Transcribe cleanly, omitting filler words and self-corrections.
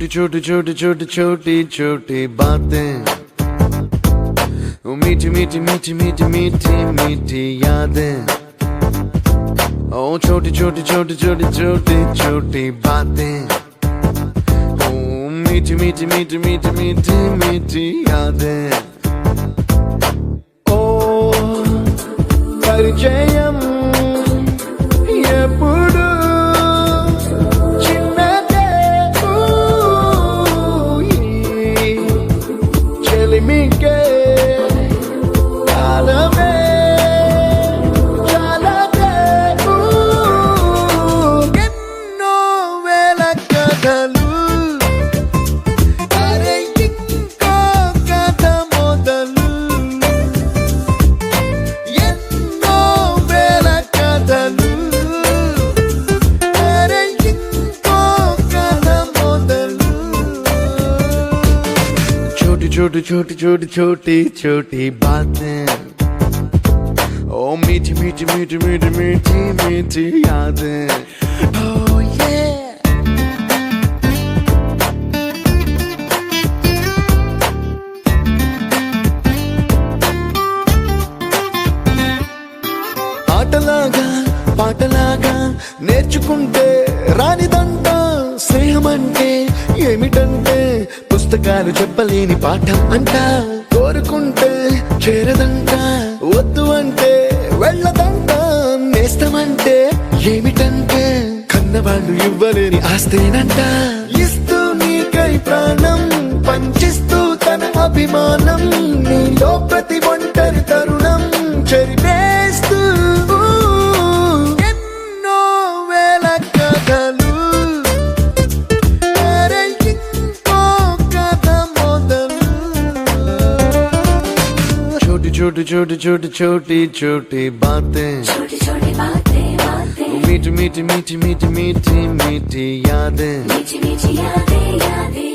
छोटी छोटी छोटी छोटी छोटी छोटी बातें, वो मीठी मीठी मीठी मीठी मीठी मीठी यादें। ओ छोटी छोटी छोटी छोटी छोटी छोटी बातें, ओ मीठी मीठी मीठी मीठी मीठी मीठी यादें। ओ परिचयम ఎప్పుడు చిన్నదే చెలిమికే కాలమే చాలదే ఎన్నో వేల కథలు అరే ఇంకో కథ మొదలు ఎన్నో వేల కథలు छोटी छोटी छोटी छोटी छोटी बातें, ओ मीठी मीठी मीठी मीठी मीठी मीठी यादें। Oh yeah। ఆటలాగా పాటలాగా నేర్చుకుంటే రానిదంట స్నేహమంటే ఏమిటంటే పుస్తకాలు చెప్పలేని పాఠం అంట కోరుకుంటే చేరదంట వద్దు అంటే వెళ్ళదంట నేస్తమంటే ఏమిటంటే కన్నవాళ్ళు ఇవ్వలేని ఆస్తేనంట ఇస్తూ నీకై ప్రాణం పంచిస్తూ తన అభిమానం నీలో ప్రతి ఒంటరి తరుణం చెరిపేస్తూ ఎన్నో వేల కథలు छोटी छोटी छोटी छोटी छोटी बातें, छोटी छोटी बातें बातें, मीठी मीठी मीठी मीठी मीठी मीठी यादें, मीठी मीठी यादें यादें।